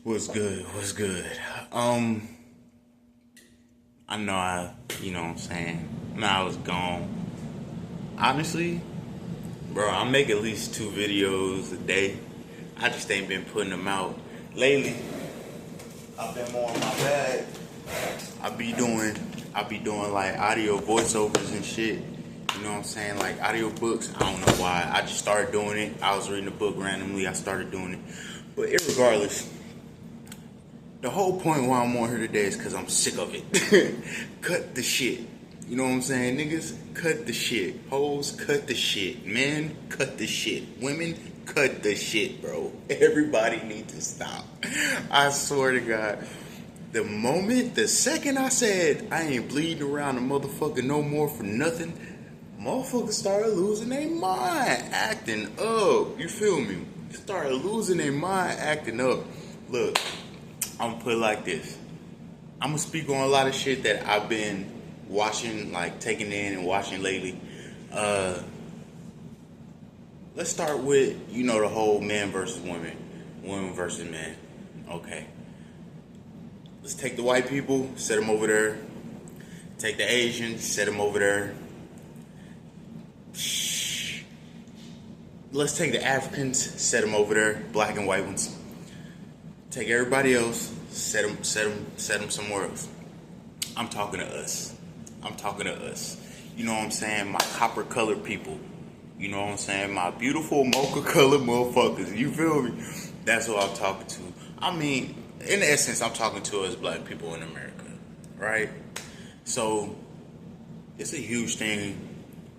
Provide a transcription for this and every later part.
What's good? What's good? I know you know what I'm saying? I was gone. Honestly, bro, I make at least 2 videos a day. I just ain't been putting them out. Lately, I've been more on my bag. I be doing, I be doing like audio voiceovers and shit. You know what I'm saying? Like audio books. I don't know why. I just started doing it. I was reading a book randomly. I started doing it. But irregardless, the whole point why I'm on here today is because I'm sick of it. Cut the shit. You know what I'm saying? Niggas, cut the shit. Hoes, cut the shit. Men, cut the shit. Women, cut the shit, bro. Everybody needs to stop. I swear to God. The second I said I ain't bleeding around the motherfucker no more for nothing, motherfuckers started losing their mind, acting up. You feel me? Started losing their mind, acting up. Look, I'm gonna put it like this. I'm gonna speak on a lot of shit that I've been watching, like taking in and watching lately. Uh, let's start with, the whole man versus women, women versus men. Okay. Let's take the white people, set them over there. Take the Asians, set them over there. Let's take the Africans, set them over there, black and white ones. Take everybody else, set them somewhere else. I'm talking to us. I'm talking to us. You know what I'm saying? My copper colored people. You know what I'm saying? My beautiful mocha colored motherfuckers. You feel me? That's what I'm talking to. I mean, in essence, I'm talking to us black people in America, right? So, it's a huge thing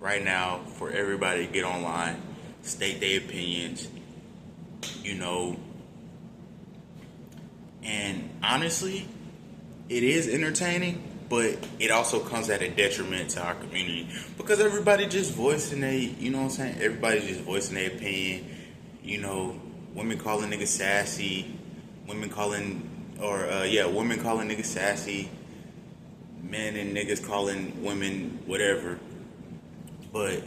right now for everybody to get online, state their opinions, you know. And honestly, it is entertaining, but it also comes at a detriment to our community because everybody just voicing you know what I'm saying? Everybody's just voicing their opinion. You know, women calling niggas sassy, women calling niggas sassy, men and niggas calling women whatever. But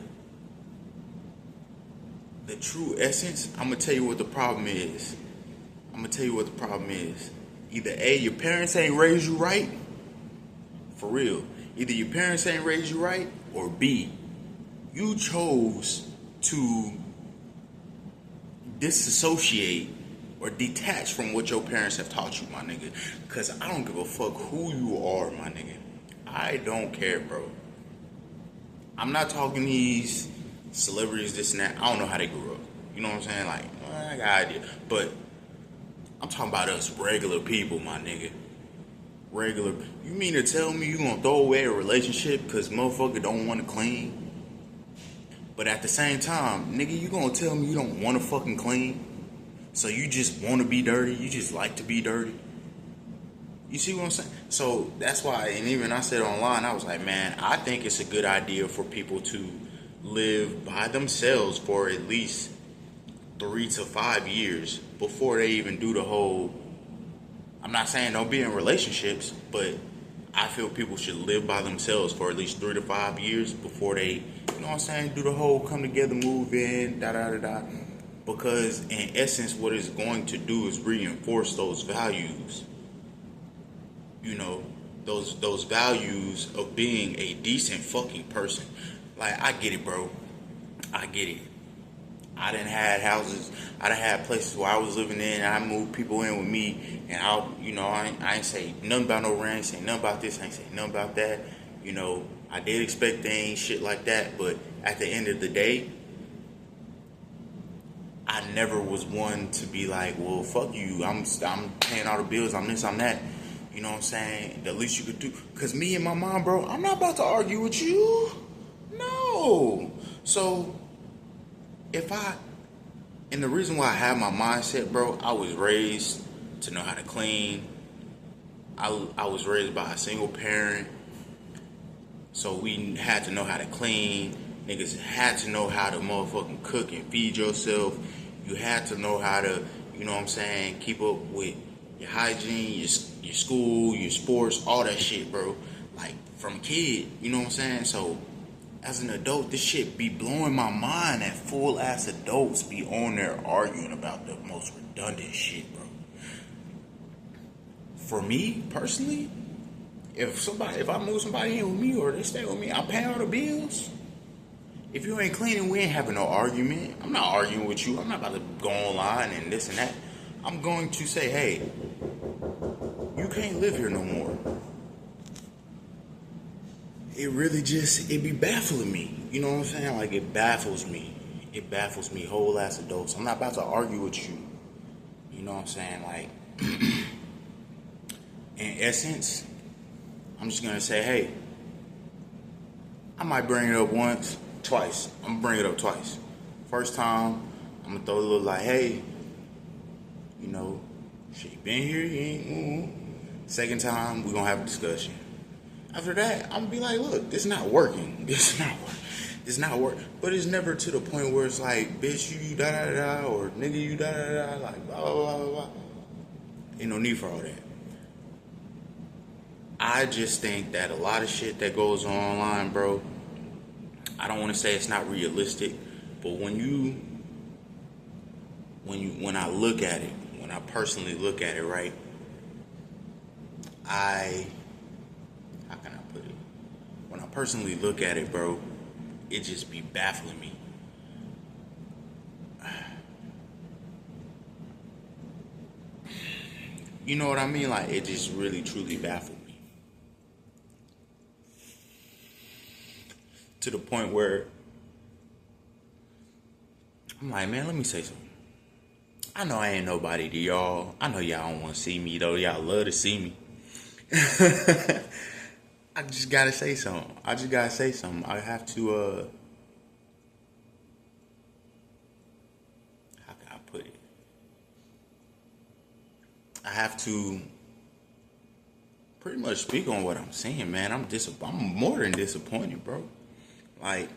the true essence, I'm gonna tell you what the problem is. Either A, your parents ain't raised you right, for real. Either your parents ain't raised you right, or B, you chose to disassociate or detach from what your parents have taught you, my nigga. Cause I don't give a fuck who you are, my nigga. I don't care, bro. I'm not talking these celebrities, this and that. I don't know how they grew up. You know what I'm saying? Like, I got an idea. But I'm talking about us regular people, my nigga. Regular. You mean to tell me you gonna throw away a relationship because motherfucker don't want to clean? But at the same time, nigga, you gonna tell me you don't want to fucking clean? So you just want to be dirty? You just like to be dirty? You see what I'm saying? So that's why, and even I said online, I was like, man, I think it's a good idea for people to live by themselves for at least 3 to 5 years before they even do the whole. I'm not saying don't be in relationships, but I feel people should live by themselves for at least 3 to 5 years before they, you know what I'm saying, do the whole come together, move in, da da da da. Because in essence, what it's going to do is reinforce those values. You know, those values of being a decent fucking person. Like, I get it, bro. I get it. I done had houses, I done had places where I was living in, and I moved people in with me, and I ain't say nothing about no rent, I ain't say nothing about this, I ain't say nothing about that. You know, I did expect things, shit like that, but at the end of the day, I never was one to be like, well, fuck you, I'm paying all the bills, I'm this, I'm that. You know what I'm saying? The least you could do. Because me and my mom, bro, I'm not about to argue with you. No. So, and the reason why I have my mindset, bro, I was raised to know how to clean. I was raised by a single parent. So we had to know how to clean. Niggas had to know how to motherfucking cook and feed yourself. You had to know how to, you know what I'm saying, keep up with your hygiene, your school, your sports, all that shit, bro. Like, from a kid, you know what I'm saying? So, as an adult, this shit be blowing my mind that full-ass adults be on there arguing about the most redundant shit, bro. for me personally, if I move somebody in with me or they stay with me, I'm paying all the bills. If you ain't cleaning, we ain't having no argument. I'm not arguing with you. I'm not about to go online and this and that. I'm going to say, hey, you can't live here no more. It really it be baffling me. You know what I'm saying? Like, it baffles me. It baffles me, whole ass adults. I'm not about to argue with you. You know what I'm saying? Like, in essence, I'm just gonna say, hey, I might bring it up once, twice. I'm gonna bring it up twice. First time, I'm gonna throw a little like, hey, you know, she been here, you ain't. Second time, we're gonna have a discussion. After that, I'm gonna be like, look, this not working. This not working. But it's never to the point where it's like, bitch, you da da da, or nigga, you da da da, like blah blah blah blah. Ain't no need for all that. I just think that a lot of shit that goes on online, bro, I don't want to say it's not realistic, but when I look at it, when I personally look at it, right, how can I put it? When I personally look at it, bro, it just be baffling me. You know what I mean? Like, it just really, truly baffled me. To the point where I'm like, man, let me say something. I know I ain't nobody to y'all. I know y'all don't want to see me, though. Y'all love to see me. I just gotta say something. I have to, how can I put it? I have to pretty much speak on what I'm saying, man. I'm more than disappointed, bro. Like,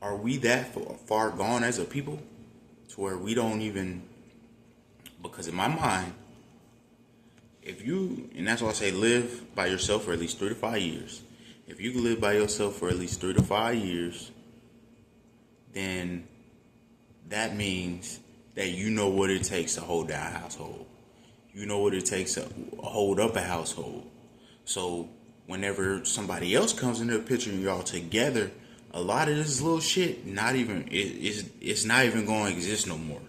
are we that far gone as a people to where we don't even? Because in my mind, and that's why I say live by yourself for at least 3 to 5 years. If you can live by yourself for at least 3 to 5 years, then that means that you know what it takes to hold down a household. You know what it takes to hold up a household. So whenever somebody else comes into the picture and y'all together, a lot of this little shit, it's not even going to exist no more.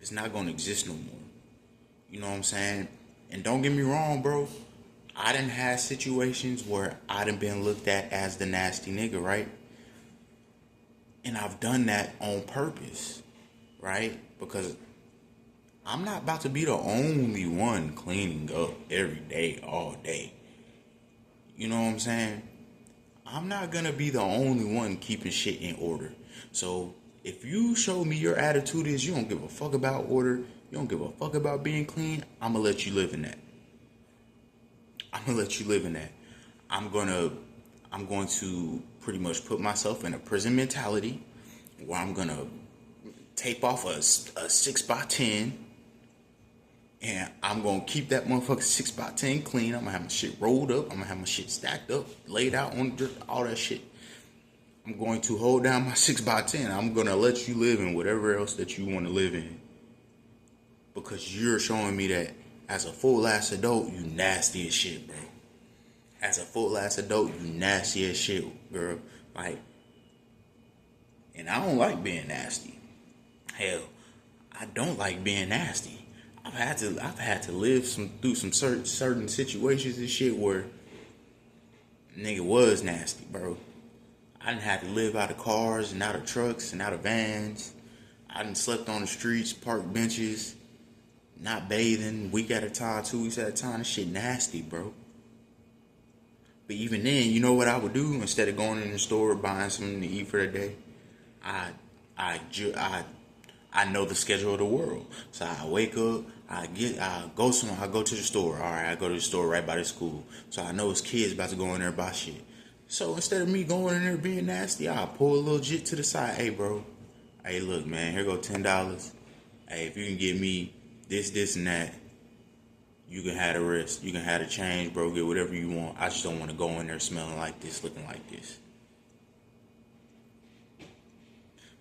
It's not going to exist no more. You know what I'm saying? And don't get me wrong, bro. I done had situations where I done been looked at as the nasty nigga, right? And I've done that on purpose, right? Because I'm not about to be the only one cleaning up every day, all day. You know what I'm saying? I'm not gonna be the only one keeping shit in order. So if you show me your attitude is you don't give a fuck about order, you don't give a fuck about being clean, I'm gonna let you live in that. I'm going to pretty much put myself in a prison mentality where I'm gonna tape off a 6x10 and I'm gonna keep that motherfucker 6x10 clean. I'm gonna have my shit rolled up. I'm gonna have my shit stacked up, laid out on all that shit. I'm going to hold down my 6x10. I'm gonna let you live in whatever else that you want to live in, because you're showing me that as a full ass adult, you nasty as shit, bro. As a full ass adult, you nasty as shit, girl. Like, and I don't like being nasty. Hell, I don't like being nasty. I've had to live through some certain situations and shit where nigga was nasty, bro. I done had to live out of cars and out of trucks and out of vans. I done slept on the streets, park benches, not bathing, week at a time, 2 weeks at a time. This shit nasty, bro. But even then, you know what I would do? Instead of going in the store buying something to eat for the day, I know the schedule of the world. So I wake up, I go to the store. All right, I go to the store right by the school. So I know it's kids about to go in there and buy shit. So instead of me going in there being nasty, I pull a little jit to the side. Hey, bro. Hey, look, man. Here go $10. Hey, if you can get me this, and that, you can have the rest. You can have the change, bro. Get whatever you want. I just don't want to go in there smelling like this, looking like this.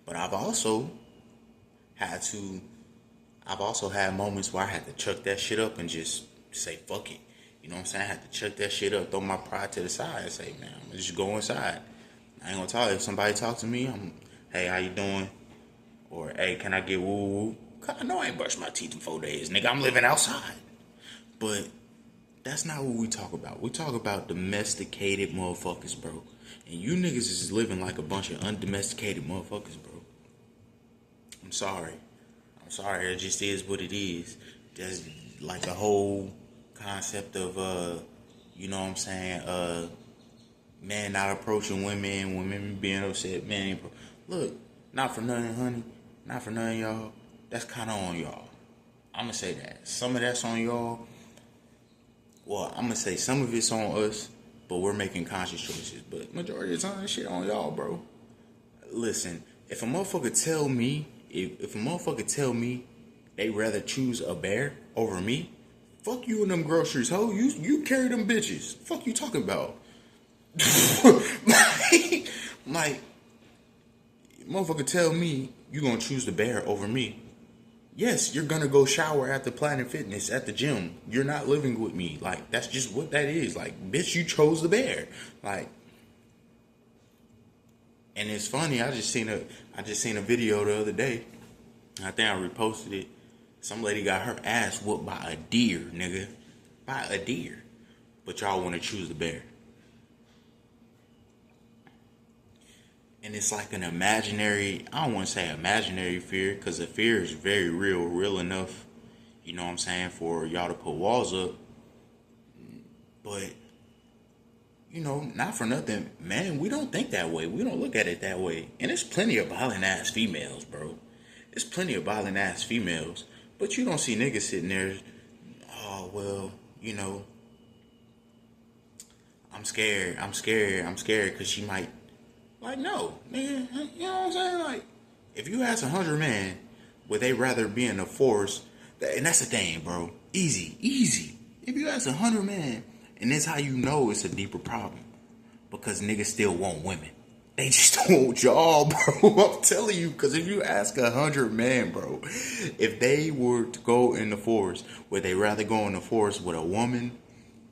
But I've also had to, I've also had moments where I had to chuck that shit up and just say fuck it. You know what I'm saying? I had to chuck that shit up, throw my pride to the side, and say, man, I'm gonna just go inside. I ain't gonna talk. If somebody talk to me, hey, how you doing? Or hey, can I get woo woo? Cause I know I ain't brushed my teeth in 4 days, nigga. I'm living outside. But that's not what we talk about. We talk about domesticated motherfuckers, bro. And you niggas is living like a bunch of undomesticated motherfuckers, bro. I'm sorry. I'm sorry. It just is what it is. There's like a whole concept of, you know what I'm saying, men not approaching women, women being upset, men. Look, not for nothing, honey. Not for nothing, y'all. That's kind of on y'all. I'm going to say that. Some of that's on y'all. Well, I'm going to say some of it's on us, but we're making conscious choices. But majority of the time, that shit on y'all, bro. Listen, if a motherfucker tell me, if a motherfucker tell me they rather choose a bear over me, fuck you in them groceries, ho. You carry them bitches. Fuck you talking about? like, motherfucker tell me you gonna choose the bear over me. Yes, you're gonna go shower at the Planet Fitness at the gym. You're not living with me. Like, that's just what that is. Like, bitch, you chose the bear. Like, and it's funny. I just seen a video the other day. I think I reposted it. Some lady got her ass whooped by a deer, nigga. By a deer. But y'all want to choose the bear. And it's like an imaginary, I don't want to say imaginary fear, because the fear is very real enough, you know what I'm saying, for y'all to put walls up. But, you know, not for nothing, man, we don't think that way. We don't look at it that way. And there's plenty of violent ass females, bro. There's plenty of violent ass females. But you don't see niggas sitting there, oh, well, you know, I'm scared because she might. Like, no, nigga, you know what I'm saying? Like, if you ask 100 men, would they rather be in the forest? And that's the thing, bro. Easy. If you ask 100 men, and that's how you know it's a deeper problem. Because niggas still want women. They just don't want y'all, bro. I'm telling you, because if you ask 100 men, bro, if they were to go in the forest, would they rather go in the forest with a woman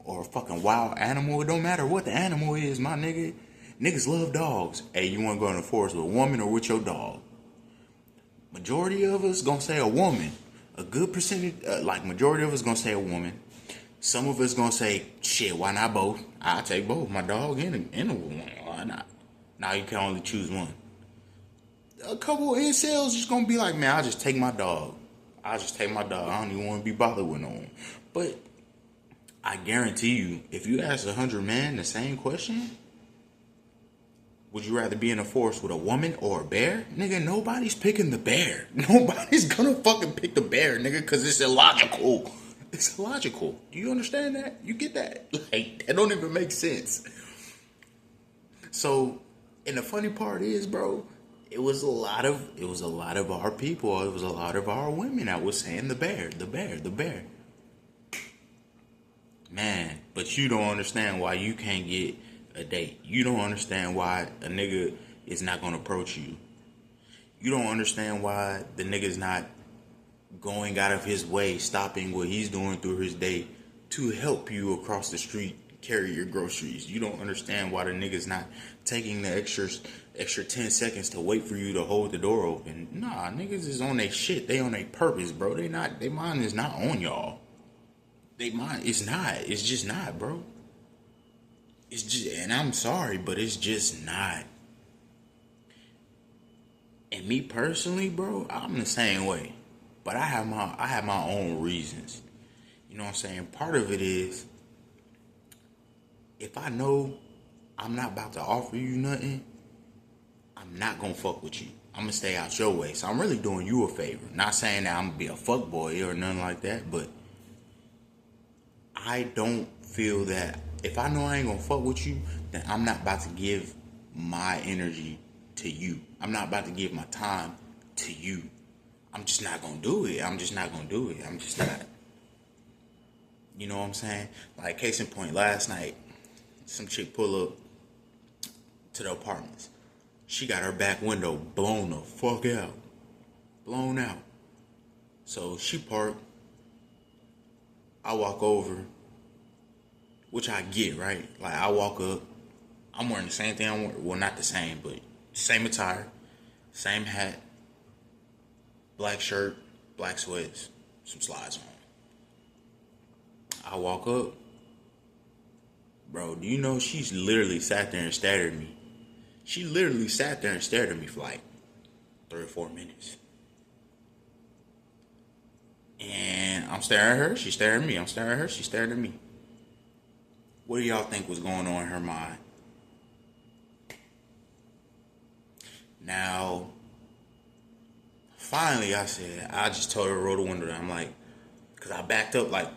or a fucking wild animal? It don't matter what the animal is, my nigga. Niggas love dogs. Hey, you want to go in the forest with a woman or with your dog? Majority of us gonna say a woman. A good percentage, majority of us gonna say a woman. Some of us gonna say, shit, why not both? I'll take both, my dog and a woman. Why not? Now you can only choose one. A couple of incels just gonna be like, man, I'll just take my dog. I don't even want to be bothered with no one. But I guarantee you, if you ask 100 men the same question, would you rather be in a forest with a woman or a bear? Nigga, nobody's picking the bear. Nobody's gonna fucking pick the bear, nigga, because it's illogical. It's illogical. Do you understand that? You get that? Like, that don't even make sense. So, and the funny part is, bro, it was a lot of our people, it was a lot of our women that was saying the bear. Man, but you don't understand why you can't get a date. You don't understand why a nigga is not gonna approach you. You don't understand why the nigga's not going out of his way, stopping what he's doing through his day to help you across the street carry your groceries. You don't understand why the nigga's not taking the extra 10 seconds to wait for you to hold the door open. Nah, niggas is on their shit. They on their purpose, bro. They mind is not on y'all. They mind is not. It's just not, bro. It's just, and I'm sorry, but it's just not. And me personally, bro, I'm the same way. But I have my own reasons. You know what I'm saying? Part of it is, if I know I'm not about to offer you nothing, I'm not gonna fuck with you. I'm gonna stay out your way. So I'm really doing you a favor. Not saying that I'm gonna be a fuck boy or nothing like that, but I don't feel that if I know I ain't gonna fuck with you, then I'm not about to give my energy to you. I'm not about to give my time to you. I'm just not gonna do it. I'm just not. You know what I'm saying? Like, case in point, last night, some chick pull up to the apartments. She got her back window blown the fuck out. Blown out. So she parked. I walk over, which I get, right? Like, I walk up. I'm wearing the same thing I'm wearing. Well, not the same, but same attire, same hat, black shirt, black sweats, some slides on. I walk up. Bro, do you know she's literally sat there and stared at me? She literally sat there and stared at me for like 3 or 4 minutes. And I'm staring at her, she's staring at me. I'm staring at her, she's staring at me. What do y'all think was going on in her mind? Now, finally I just told her to roll the window down. I'm like, because I backed up like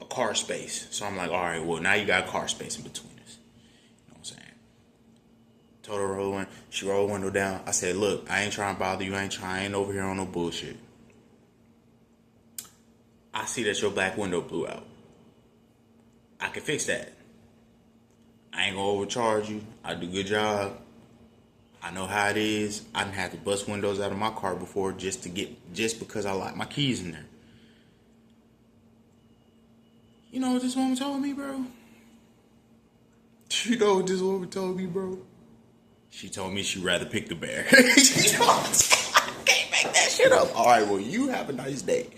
a car space. So I'm like, all right, well, now you got car space in between us. You know what I'm saying? Told her to roll the window. She rolled the window down. I said, look, I ain't trying to bother you. I ain't over here on no bullshit. I see that your black window blew out. I can fix that. I ain't gonna overcharge you. I do a good job. I know how it is. I done had to bust windows out of my car before just because I locked my keys in there. You know what this woman told me, bro? You know what this woman told me, bro? She told me she'd rather pick the bear. You know what I'm saying? I can't make that shit up. All right, well, you have a nice day.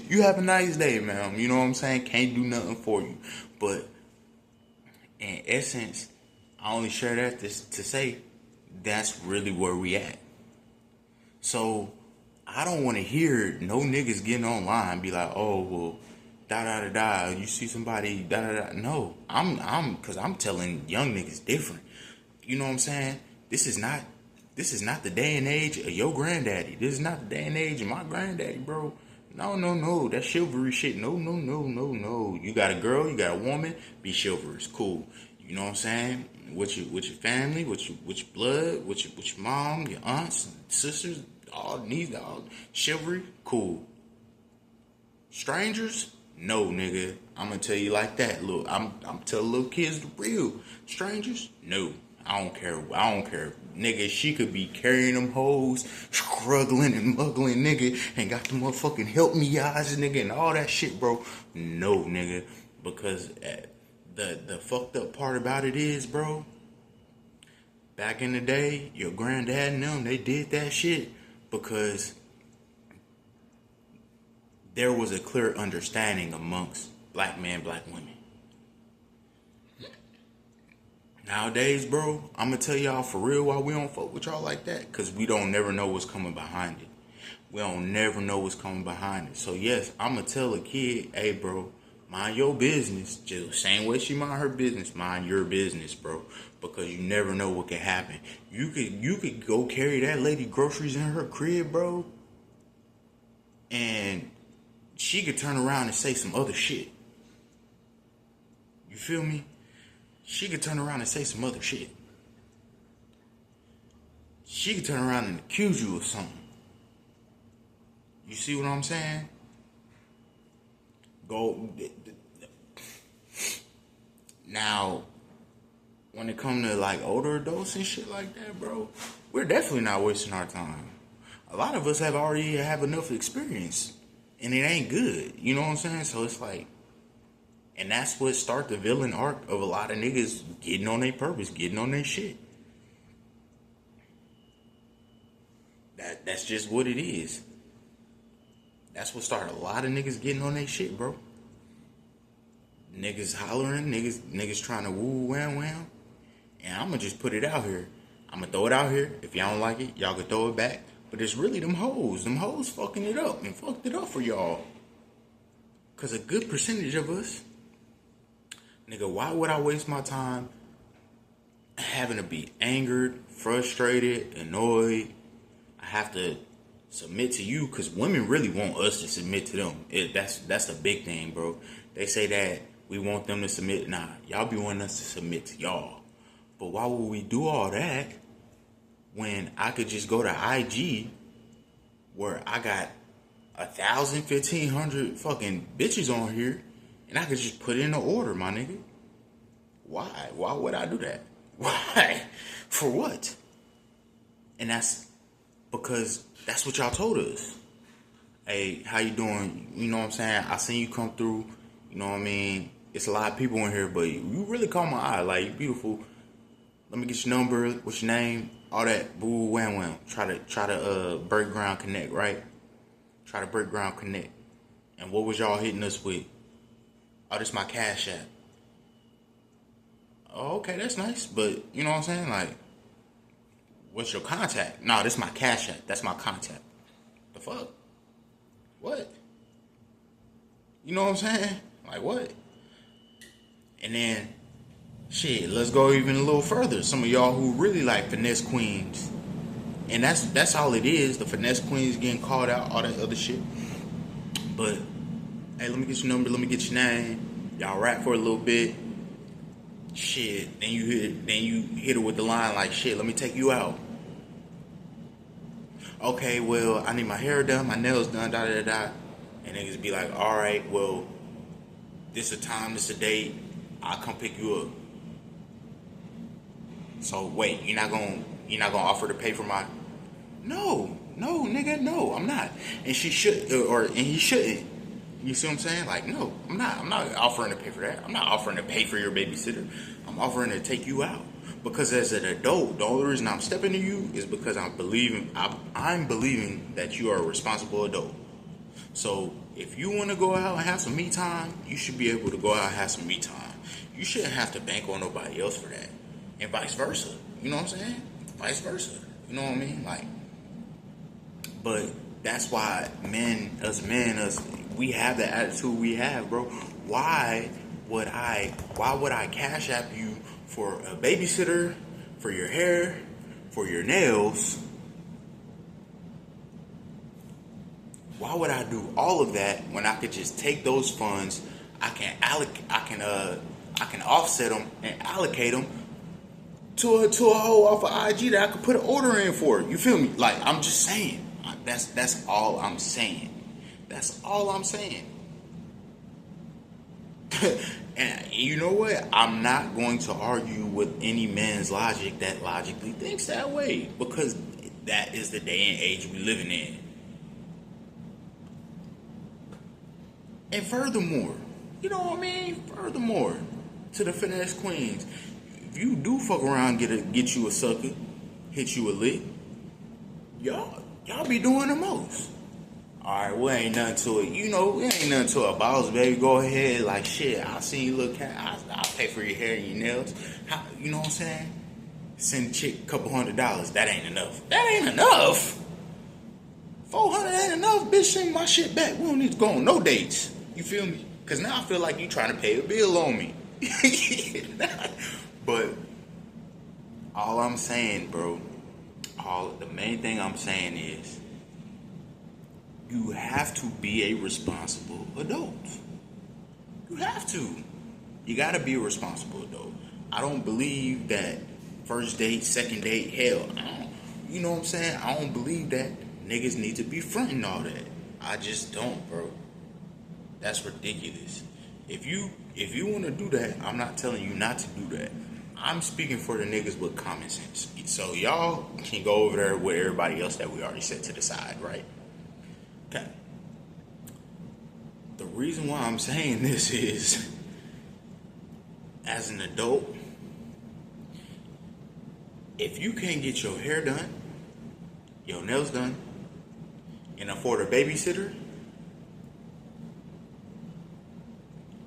You have a nice day, ma'am. You know what I'm saying? Can't do nothing for you. But in essence, I only share that to say that's really where we at. So I don't want to hear no niggas getting online and be like, oh, well, da da da da. You see somebody da da da. No, because I'm telling young niggas different. You know what I'm saying? This is not the day and age of your granddaddy. This is not the day and age of my granddaddy, bro. No. That chivalry shit. No. You got a girl, you got a woman, be chivalrous. Cool. You know what I'm saying? With your family, with your blood, with your mom, your aunts, sisters, all chivalry, cool. Strangers, no, nigga. I'm gonna tell you like that. Look, I'm telling little kids the real. Strangers, no. I don't care. Nigga, she could be carrying them hoes, struggling and muggling, nigga, and got the motherfucking help me eyes, nigga, and all that shit, bro. No, nigga. Because the fucked up part about it is, bro, back in the day, your granddad and them, they did that shit because there was a clear understanding amongst black men, black women. Nowadays, bro, I'm going to tell y'all for real why we don't fuck with y'all like that. Because we don't never know what's coming behind it. We don't never know what's coming behind it. So, yes, I'm going to tell a kid, hey, bro, mind your business. Just the same way she mind her business, mind your business, bro. Because you never know what can happen. You could go carry that lady groceries in her crib, bro. And she could turn around and say some other shit. You feel me? She could turn around and say some other shit. She could turn around and accuse you of something. You see what I'm saying? Now, when it comes to like older adults and shit like that, bro, we're definitely not wasting our time. A lot of us already have enough experience, and it ain't good. You know what I'm saying? So it's like, and that's what start the villain arc of a lot of niggas getting on their purpose, getting on their shit. That's just what it is. That's what started a lot of niggas getting on their shit, bro. Niggas hollering, niggas trying to woo wham. And I'm gonna just put it out here. I'm gonna throw it out here. If y'all don't like it, y'all can throw it back. But it's really them hoes. Them hoes fucking it up and fucked it up for y'all. Cause a good percentage of us, nigga, why would I waste my time having to be angered, frustrated, annoyed? I have to submit to you because women really want us to submit to them. That's the big thing, bro. They say that we want them to submit. Nah, y'all be wanting us to submit to y'all. But why would we do all that when I could just go to IG where I got 1,000, 1,500 fucking bitches on here and I could just put in an order, my nigga? Why? Why would I do that? Why? For what? And that's because that's what y'all told us. Hey, how you doing? You know what I'm saying? I seen you come through. You know what I mean? It's a lot of people in here, but you really caught my eye. Like, you beautiful. Let me get your number. What's your name? All that. Boo, wham, wham. Try to break ground connect, right? Try to break ground connect. And what was y'all hitting us with? Oh, this my Cash App. Oh, okay, that's nice. But you know what I'm saying? Like, what's your contact? No, this my Cash App. That's my contact. The fuck? What? You know what I'm saying? Like, what? And then, shit, let's go even a little further. Some of y'all who really like finesse queens. And that's all it is. The finesse queens getting called out, all that other shit. But, hey, let me get your number, let me get your name. Y'all rap for a little bit. Shit, then you hit her with the line like, shit, let me take you out. Okay, well, I need my hair done, my nails done, da da da. And niggas be like, all right, well, this a time, this a date, I'll come pick you up. So wait, you're not gonna offer to pay for my? No, nigga, no, I'm not. And she should, and he shouldn't. You see what I'm saying? Like, no, I'm not offering to pay for that. I'm not offering to pay for your babysitter. I'm offering to take you out. Because as an adult, the only reason I'm stepping to you is because I'm believing that you are a responsible adult. So if you want to go out and have some me time, you should be able to go out and have some me time. You shouldn't have to bank on nobody else for that. And vice versa. You know what I'm saying? Vice versa. You know what I mean? Like, but that's why us, we have the attitude we have, bro. Why would I Cash App you for a babysitter, for your hair, for your nails? Why would I do all of that when I could just take those funds? I can offset them and allocate them to a hoe off of IG that I could put an order in for. You feel me? Like, I'm just saying. That's all I'm saying. That's all I'm saying. And you know what? I'm not going to argue with any man's logic that logically thinks that way, because that is the day and age we're living in. And furthermore, you know what I mean? Furthermore, to the finesse queens, if you do fuck around, get you a sucker, hit you a lick, y'all be doing the most. Alright, well, ain't nothing to it. You know, it ain't nothing to a boss, baby. Go ahead, like, shit, I seen you look cat. I'll pay for your hair and your nails. You know what I'm saying? Send a chick a couple $100. That ain't enough. That ain't enough. 400 ain't enough, bitch. Send my shit back. We don't need to go on no dates. You feel me? Because now I feel like you trying to pay a bill on me. But all I'm saying, bro, the main thing I'm saying is, you have to be a responsible adult. You have to. You gotta be a responsible adult. I don't believe that first date, second date, hell, you know what I'm saying? I don't believe that niggas need to be fronting all that. I just don't, bro. That's ridiculous. If you want to do that, I'm not telling you not to do that. I'm speaking for the niggas with common sense. So y'all can go over there with everybody else that we already set to the side, right? Okay. The reason why I'm saying this is, as an adult, if you can't get your hair done, your nails done, and afford a babysitter,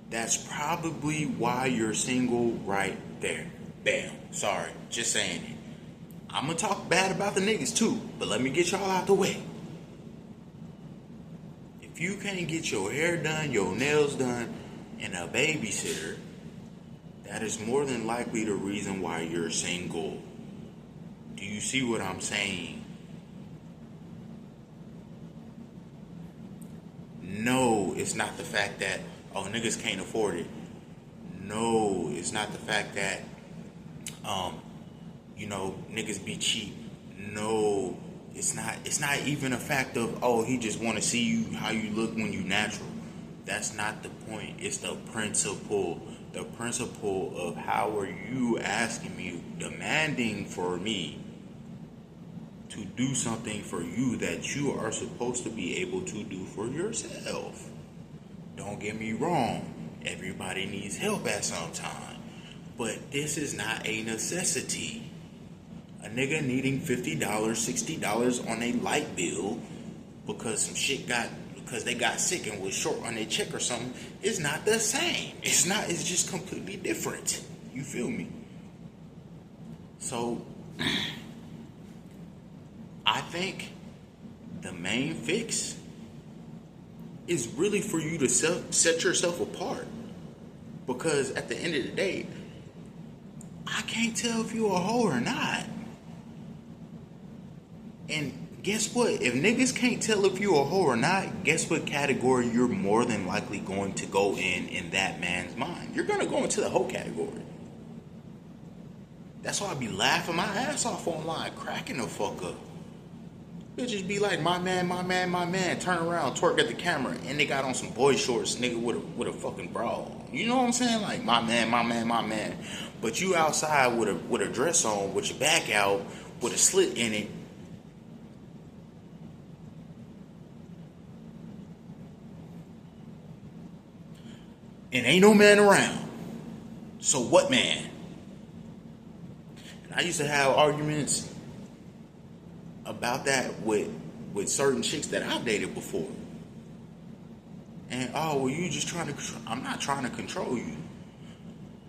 that's probably why you're single right there. Bam. Sorry. Just saying it. I'm going to talk bad about the niggas too, but let me get y'all out the way. If you can't get your hair done, your nails done, and a babysitter, that is more than likely the reason why you're single. Do you see what I'm saying? No, it's not the fact that, oh, niggas can't afford it. No, it's not the fact that, niggas be cheap. No, it's not even a fact of, oh, he just want to see you, how you look when you natural. That's not the point. It's the principle. The principle of how are you asking me, demanding for me to do something for you that you are supposed to be able to do for yourself. Don't get me wrong, everybody needs help at some time, but this is not a necessity. A nigga needing $50, $60 on a light bill because because they got sick and was short on their check or something is not the same. It's just completely different. You feel me? So I think the main fix is really for you to set yourself apart. Because at the end of the day, I can't tell if you a hoe or not. And guess what? If niggas can't tell if you a hoe or not, guess what category you're more than likely going to go in that man's mind? You're going to go into the hoe category. That's why I be laughing my ass off online, cracking the fuck up. Bitches be like, my man, my man, my man. Turn around, twerk at the camera, and they got on some boy shorts, nigga, with a fucking bra. You know what I'm saying? Like, my man, my man, my man. But you outside with a dress on, with your back out, with a slit in it. And ain't no man around. So what man? And I used to have arguments about that with certain chicks that I've dated before. And, oh, well, you just trying to... I'm not trying to control you.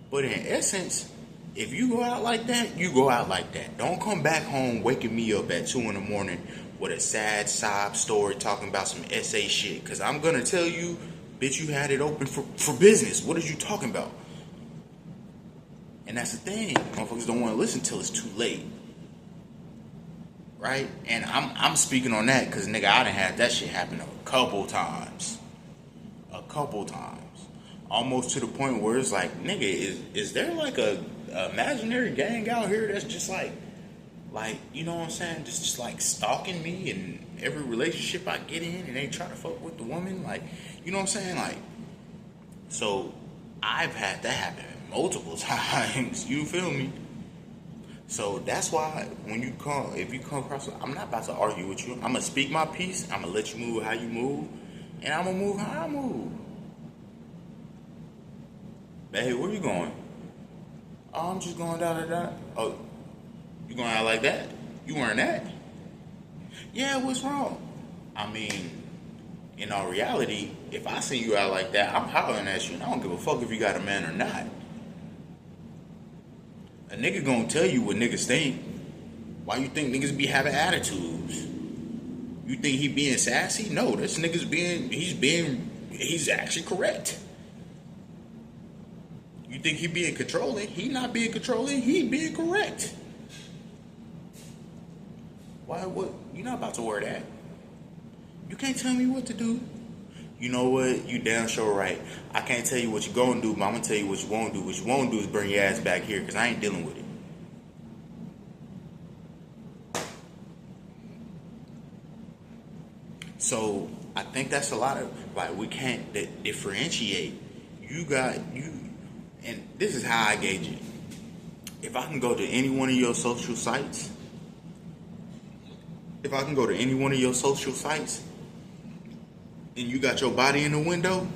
But in essence, if you go out like that, you go out like that. Don't come back home waking me up at 2 in the morning with a sad sob story talking about some SA shit. Because I'm going to tell you, bitch, you had it open for business. What are you talking about? And that's the thing. Motherfuckers don't want to listen till it's too late. Right? And I'm speaking on that because, nigga, I done had that shit happen a couple times. A couple times. Almost to the point where it's like, nigga, is there like a imaginary gang out here that's just like, you know what I'm saying? Just like stalking me in every relationship I get in and they try to fuck with the woman? Like, you know what I'm saying? Like, so I've had that happen multiple times. You feel me? So that's why if you come across, I'm not about to argue with you. I'm going to speak my piece. I'm going to let you move how you move. And I'm going to move how I move. Hey, where you going? Oh, I'm just going down. Oh, you going out like that? You wearing that? Yeah, what's wrong? I mean, in all reality, if I see you out like that, I'm hollering at you and I don't give a fuck if you got a man or not. A nigga gonna tell you what niggas think. Why you think niggas be having attitudes? You think he being sassy? No, this nigga's he's actually correct. You think he being controlling? He not being controlling, he being correct. What? You not about to wear that. You can't tell me what to do. You know what? You damn sure right. I can't tell you what you gonna do, but I'm gonna tell you what you won't do. What you won't do is bring your ass back here, because I ain't dealing with it. So, I think that's a lot of, like, we can't differentiate. And this is how I gauge it. If I can go to any one of your social sites, and you got your body in the window,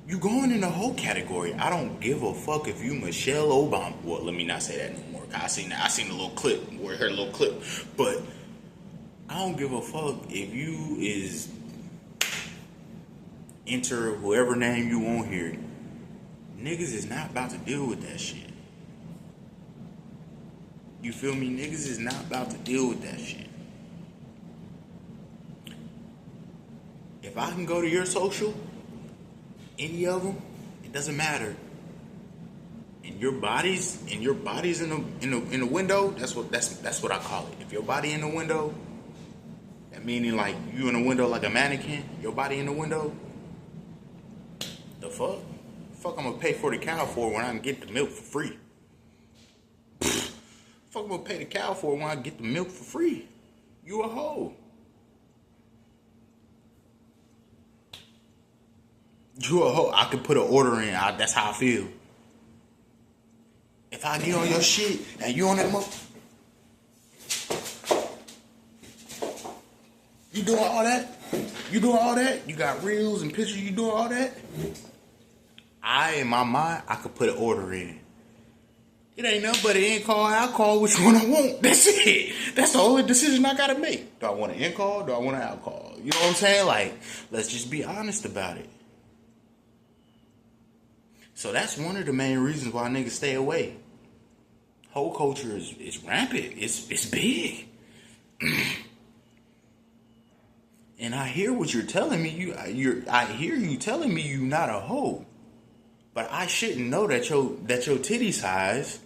you going in the whole category. I don't give a fuck if you Michelle Obama. Well, let me not say that no more. I seen a little clip, heard a little clip. But I don't give a fuck if you is enter whoever name you want here. Niggas is not about to deal with that shit. You feel me? Niggas is not about to deal with that shit. If I can go to your social, any of them, it doesn't matter. And your body's in the window. That's what I call it. If your body in the window, that meaning like you in the window like a mannequin. Your body in the window. The fuck? Fuck, I'm gonna pay for the cow for when I can get the milk for free. Fuck, I'm gonna pay the cow for when I get the milk for free. You a hoe. You a hoe. I could put an order in. That's how I feel. If I get on your shit and you on that You doing all that? You doing all that? You got reels and pictures, you doing all that? In my mind, I could put an order in. It ain't nothing but an in call, out call, which one I want. That's it. That's the only decision I gotta make. Do I want an in call? Do I want an out call? You know what I'm saying? Like, let's just be honest about it. So that's one of the main reasons why niggas stay away. Whole culture is rampant. It's big. And I hear what you're telling me. I hear you telling me you not a hoe. But I shouldn't know that your titty size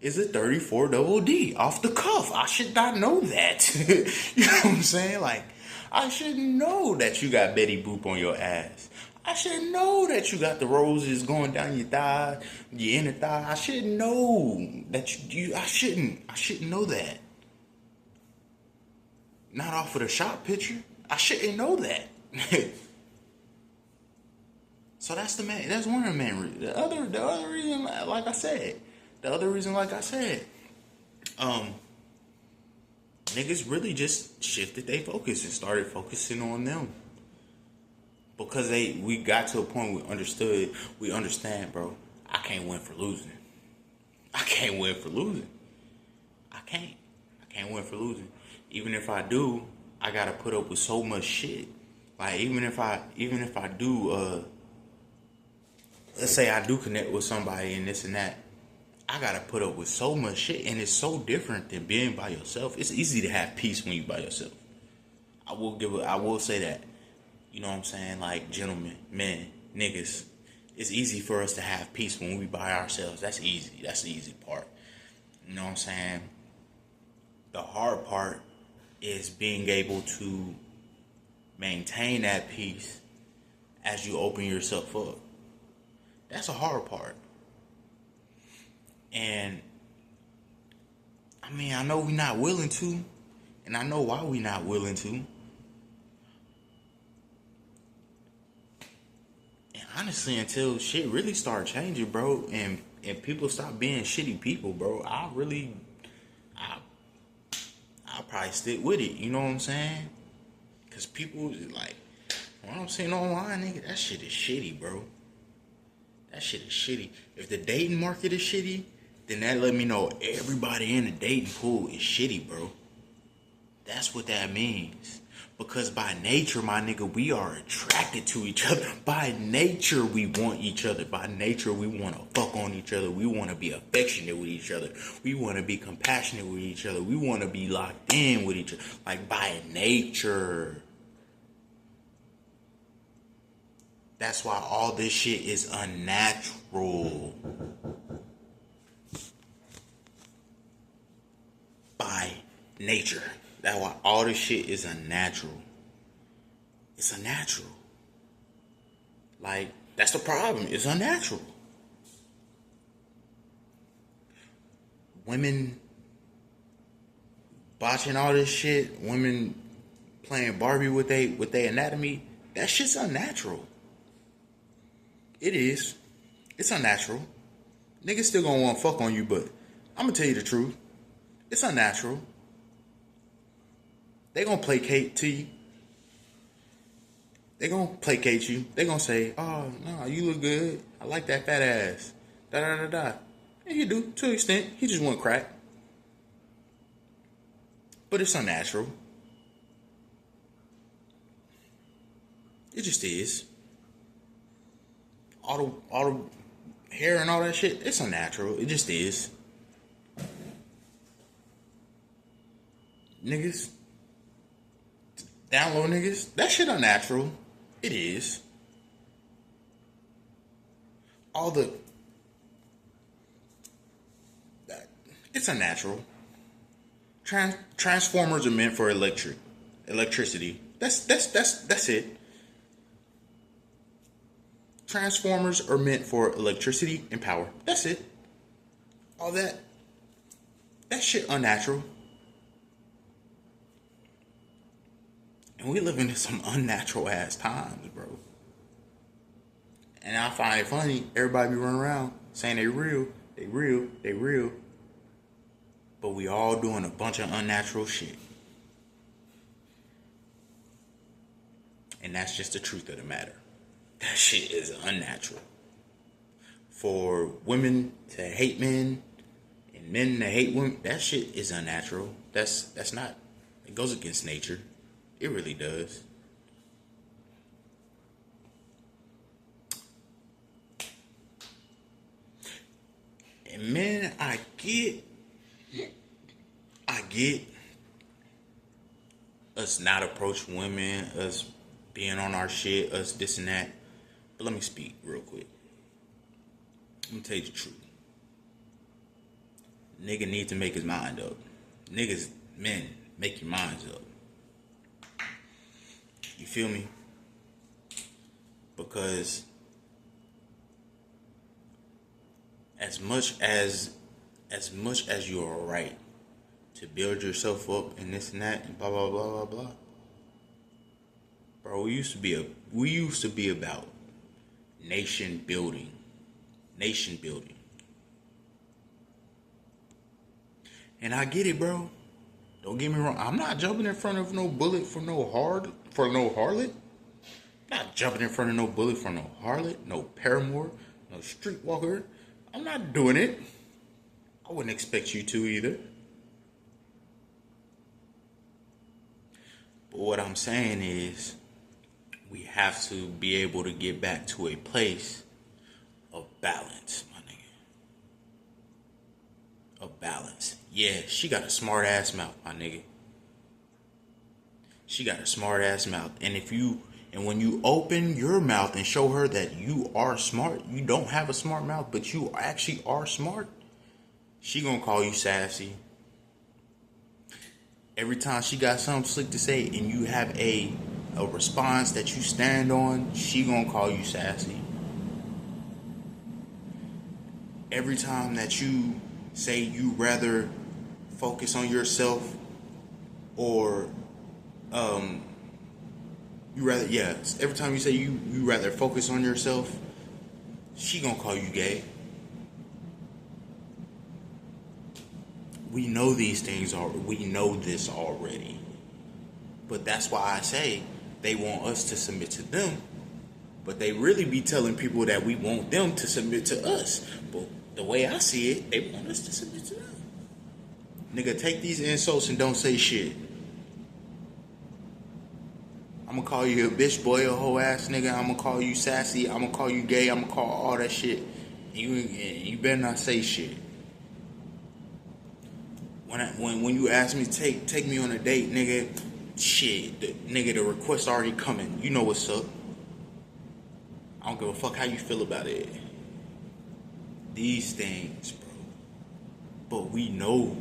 is a 34 double D off the cuff. I should not know that. You know what I'm saying? Like, I should know that you got Betty Boop on your ass. I should know that you got the roses going down your thigh, your inner thigh. I should know that I shouldn't know that. Not off of the shop picture. I shouldn't know that. So that's one of the main reasons. The other reason, like I said, niggas really just shifted their focus and started focusing on them. Because we got to a point we understand, bro, I can't win for losing. I can't win for losing. I can't win for losing. Even if I do, I gotta put up with so much shit. Like, even if I do, let's say I do connect with somebody and this and that, I gotta put up with so much shit, and it's so different than being by yourself. It's easy to have peace when you by yourself. I will say that. You know what I'm saying? Like, gentlemen, men, niggas, it's easy for us to have peace when we by ourselves. That's easy. That's the easy part. You know what I'm saying? The hard part is being able to maintain that peace as you open yourself up. That's a hard part. And I mean, I know we're not willing to, and I know why we're not willing to. And honestly, until shit really start changing, bro, and people stop being shitty people, bro, I'll probably stick with it. You know what I'm saying? Because people, like, what I'm saying online, nigga, that shit is shitty, bro. That shit is shitty. If the dating market is shitty, then that let me know everybody in the dating pool is shitty, bro. That's what that means. Because by nature, my nigga, we are attracted to each other. By nature, we want each other. By nature, we want to fuck on each other. We want to be affectionate with each other. We want to be compassionate with each other. We want to be locked in with each other. Like, by nature. That's why all this shit is unnatural. By nature. That's why all this shit is unnatural. It's unnatural. Like, that's the problem. It's unnatural. Women botching all this shit. Women playing Barbie with their anatomy. That shit's unnatural. It is. It's unnatural. Niggas still gonna want to fuck on you, but I'm gonna tell you the truth. It's unnatural. They gonna placate to you. They gonna placate you. They gonna say, "Oh no, you look good. I like that fat ass." Da da da da. And you do to an extent. He just want crack, but it's unnatural. It just is. All the hair and all that shit. It's unnatural. It just is. Niggas. Down low niggas, that shit unnatural. It is. It's unnatural. Transformers are meant for electricity. That's it. Transformers are meant for electricity and power. That's it. All that shit unnatural. And we living in some unnatural ass times, bro. And I find it funny, everybody be running around saying they real. But we all doing a bunch of unnatural shit. And that's just the truth of the matter. That shit is unnatural. For women to hate men and men to hate women, that shit is unnatural. That's not, it goes against nature. It really does. And men, I get us not approaching women, us being on our shit, us this and that. But let me speak real quick. Let me tell you the truth. Nigga need to make his mind up. Niggas, men, make your minds up. You feel me? Because as much as you are right to build yourself up and this and that and blah blah blah blah blah. Bro, we used to be about nation building. And I get it, bro. Don't get me wrong. I'm not jumping in front of no bullet for no harlot. Not jumping in front of no bullet for no harlot, no paramour, no streetwalker. I'm not doing it. I wouldn't expect you to either. But what I'm saying is, we have to be able to get back to a place of balance, my nigga. Of balance. Yeah, she got a smart ass mouth, my nigga. She got a smart ass mouth. And when you open your mouth and show her that you are smart, you don't have a smart mouth, but you actually are smart, she gonna call you sassy. Every time she got something slick to say and you have a response that you stand on, she gonna call you sassy. Every time that you say you rather focus on yourself or every time you say you rather focus on yourself, she gonna call you gay. We know these things we know this already. But that's why I say they want us to submit to them. But they really be telling people that we want them to submit to us. But the way I see it, they want us to submit to them. Nigga, take these insults and don't say shit. I'm gonna call you a bitch boy, a hoe ass nigga. I'm gonna call you sassy. I'm gonna call you gay. I'm gonna call all that shit. You better not say shit. When you ask me to take me on a date, nigga, shit, the request already coming. You know what's up. I don't give a fuck how you feel about it. These things, bro. But we know.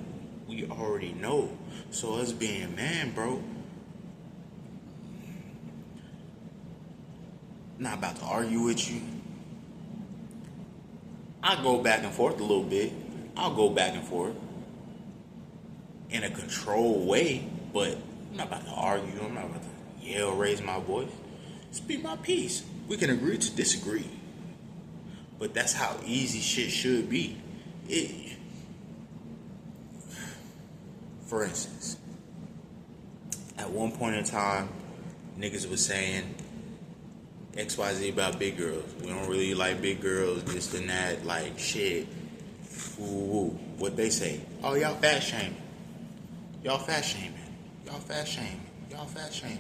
We already know. So us being a man, bro, I'm not about to argue with you. I go back and forth a little bit. I'll go back and forth in a controlled way, but I'm not about to argue. I'm not about to yell, raise my voice. Speak my piece. We can agree to disagree. But that's how easy shit should be. For instance, at one point in time, niggas was saying XYZ about big girls. We don't really like big girls, this and that, like shit. Ooh. What they say? Oh, y'all fat shaming. Y'all fat shaming. Y'all fat shaming. Y'all fat shaming.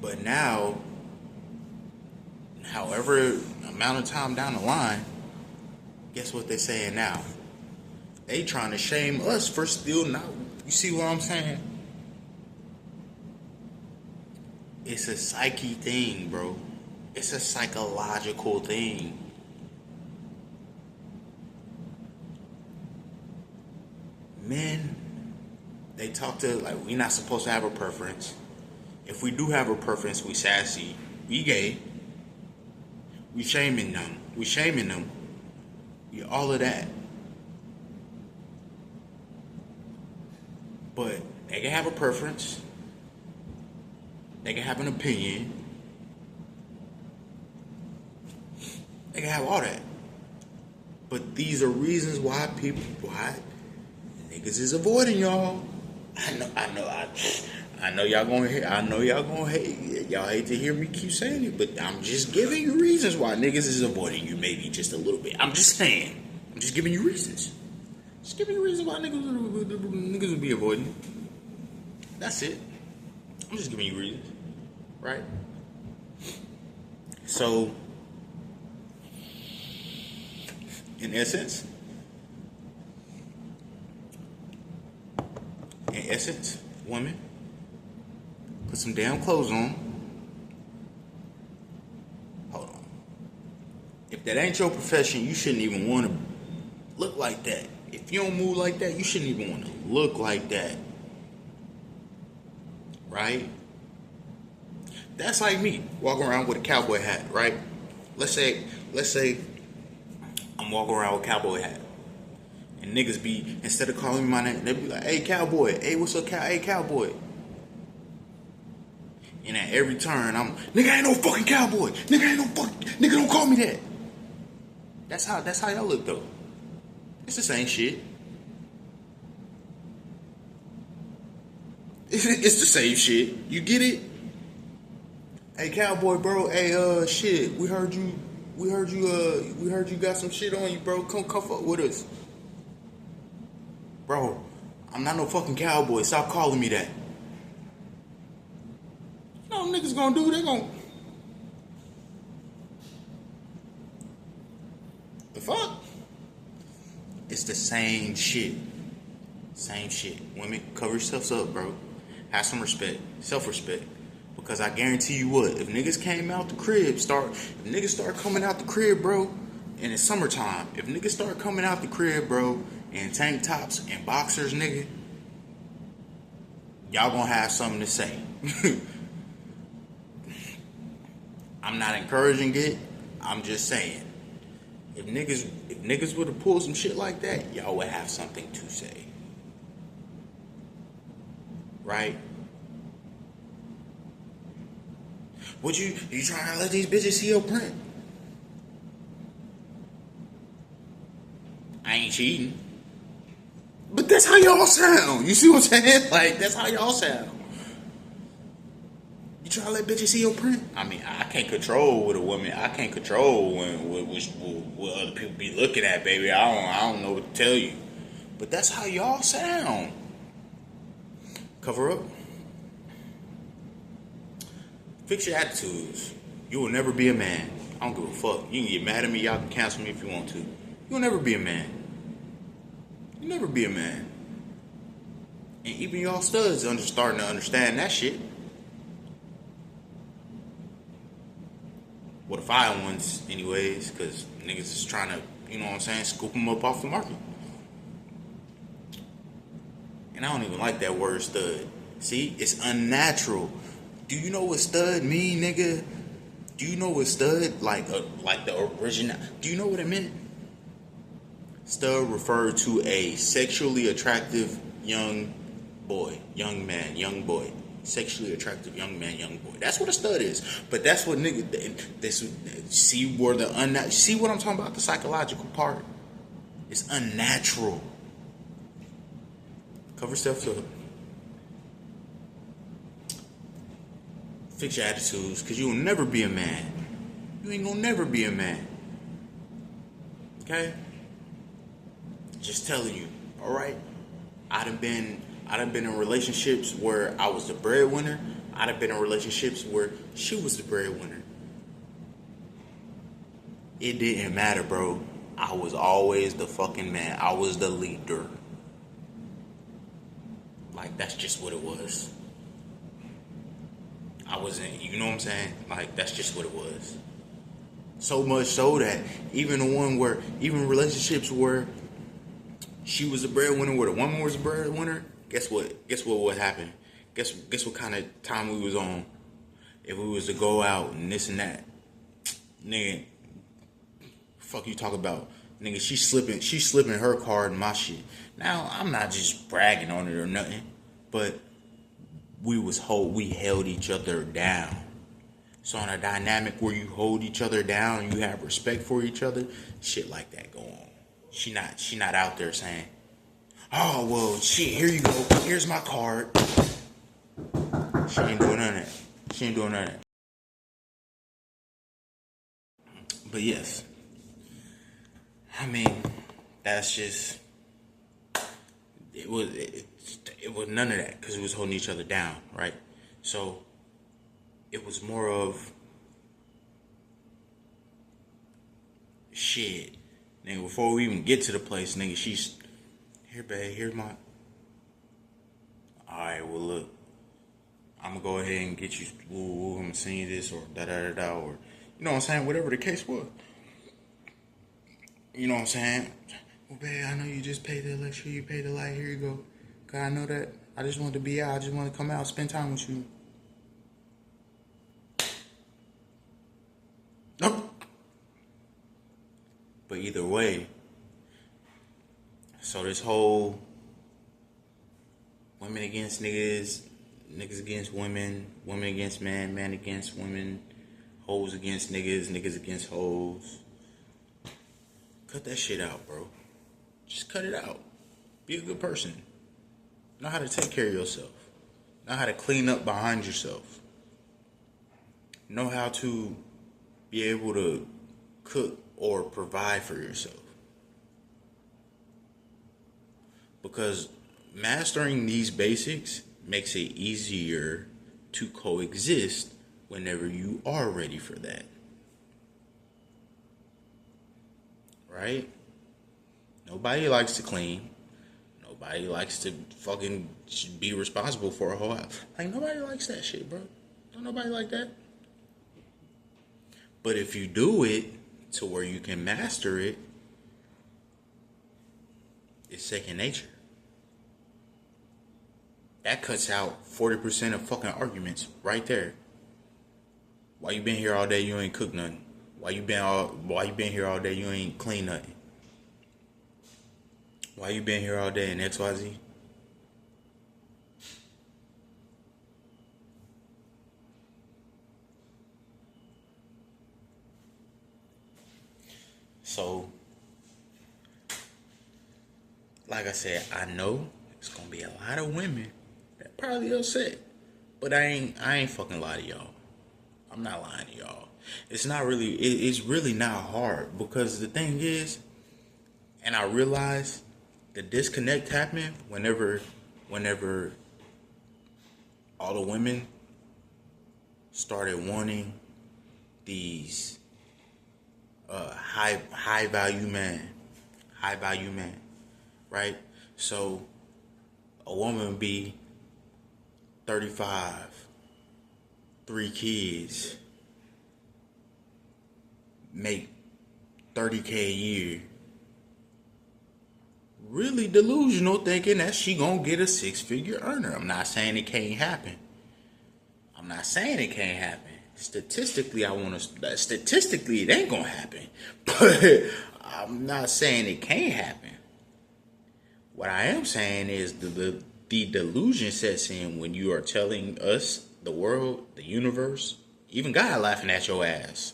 But now, however amount of time down the line, guess what they're saying now? They trying to shame us for still not. You see what I'm saying? It's a psyche thing, bro. It's a psychological thing. Men, they talk to like we're not supposed to have a preference. If we do have a preference, we sassy, we gay, we shaming them, we all of that. But they can have a preference, they can have an opinion, they can have all that. But these are reasons why niggas is avoiding y'all. I I know y'all gonna hate. I know y'all gonna hate. Y'all hate to hear me keep saying it, but I'm just giving you reasons why niggas is avoiding you, maybe just a little bit. I'm just saying. I'm just giving you reasons. Just giving you reasons why niggas would be avoiding. That's it. I'm just giving you reasons, right? So, in essence, women, put some damn clothes on. Hold on. If that ain't your profession, you shouldn't even want to look like that. If you don't move like that, you shouldn't even want to look like that. Right? That's like me walking around with a cowboy hat, right? Let's say I'm walking around with a cowboy hat. And niggas be, instead of calling me my name, they be like, hey, cowboy. Hey, what's up, hey, cowboy. And at every turn, nigga ain't no fucking cowboy. Nigga don't call me that. That's how y'all look, though. It's the same shit. It's the same shit. You get it? Hey, cowboy, bro. Hey, shit. We heard you got some shit on you, bro. Come fuck with us. Bro, I'm not no fucking cowboy. Stop calling me that. You know what niggas gonna do? They gonna... The fuck? It's the same shit. Same shit. Women, cover yourselves up, bro. Have some respect. Self-respect. Because I guarantee you what, if niggas came out the crib, if niggas start coming out the crib, bro, and it's summertime, if niggas start coming out the crib, bro, in tank tops and boxers, nigga, y'all gonna have something to say. I'm not encouraging it. I'm just saying. If niggas would have pulled some shit like that, y'all would have something to say. Right? You trying to let these bitches see your print? I ain't cheating. But that's how y'all sound. You see what I'm saying? Like, that's how y'all sound. You trying to let bitches see your print? I mean, I can't control what a woman. I can't control what other people be looking at, baby. I don't know what to tell you. But that's how y'all sound. Cover up. Fix your attitudes. You will never be a man. I don't give a fuck. You can get mad at me. Y'all can cancel me if you want to. You'll never be a man. You'll never be a man. And even y'all studs starting to understand that shit. Well, the fine ones, anyways, because niggas is trying to, you know what I'm saying, scoop them up off the market. And I don't even like that word stud. See, it's unnatural. Do you know what stud mean, nigga? Do you know what stud, like the original, do you know what it meant? Stud referred to a sexually attractive young boy. Sexually attractive young man, young boy. That's what a stud is. But that's what see what I'm talking about? The psychological part. It's unnatural. Cover yourself up. Fix your attitudes, because you will never be a man. You ain't gonna never be a man. Okay? Just telling you, alright? I done been in relationships where I was the breadwinner. I done been in relationships where she was the breadwinner. It didn't matter, bro. I was always the fucking man. I was the leader. Like, that's just what it was. I wasn't, you know what I'm saying? Like, that's just what it was. So much so that even relationships where she was the breadwinner, where the woman was the breadwinner, guess what would happen? Guess what kind of time we was on if we was to go out and this and that. Nigga, fuck you talk about? Nigga, she slipping her card in my shit. Now, I'm not just bragging on it or nothing, but we held each other down. So in a dynamic where you hold each other down and you have respect for each other, shit like that go on. She not out there saying, oh well shit, here you go, here's my card. She ain't doing none of that. She ain't doing none of that. But yes, I mean, that's just it was none of that because we was holding each other down, right? So it was more of shit, nigga. Before we even get to the place, nigga, she's here, babe. Here's my. All right, well look, I'm gonna go ahead and get you. Ooh, I'm gonna send you this or da da da da or you know what I'm saying. Whatever the case was, you know what I'm saying. Well, babe, I know you just paid the electricity, you paid the light. Here you go. God, I know that. I just wanted to be out. I just want to come out, spend time with you. Nope. But either way, so this whole women against niggas, niggas against women, women against men, men against women, hoes against niggas, niggas against hoes. Cut that shit out, bro. Just cut it out. Be a good person. Know how to take care of yourself. Know how to clean up behind yourself. Know how to be able to cook or provide for yourself. Because mastering these basics makes it easier to coexist whenever you are ready for that. Right? Nobody likes to clean. Nobody likes to fucking be responsible for a whole house. Like, nobody likes that shit, bro. Don't nobody like that. But if you do it to where you can master it, it's second nature. That cuts out 40% of fucking arguments right there. Why you been here all day, you ain't cooked nothing? Why you been here all day, you ain't clean nothing? Why you been here all day in XYZ? So, like I said, I know it's gonna be a lot of women that probably upset, but I ain't fucking lie to y'all. I'm not lying to y'all. It's not really. It's really not hard because the thing is, and I realize the disconnect happened whenever all the women started wanting these high value men, right? So a woman would be 35, 3 kids, make 30K a year. Really delusional, thinking that she gonna get a 6-figure earner. I'm not saying it can't happen. Statistically, statistically it ain't gonna happen. But I'm not saying it can't happen. What I am saying is the delusion sets in when you are telling us, the world, the universe, even God laughing at your ass.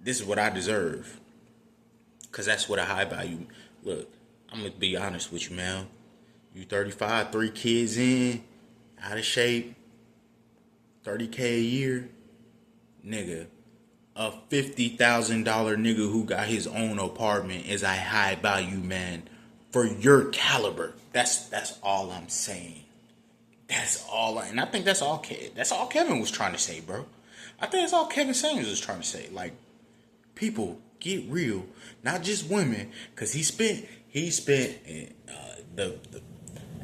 This is what I deserve. Because that's what a high value. Look, I'm going to be honest with you, man. You 35, 3 kids in, out of shape, 30K a year. Nigga, a $50,000 nigga who got his own apartment is a high value man for your caliber. That's all I'm saying. And I think that's all Kevin was trying to say, bro. I think that's all Kevin Samuels was trying to say. Like, people, get real, not just women, because he spent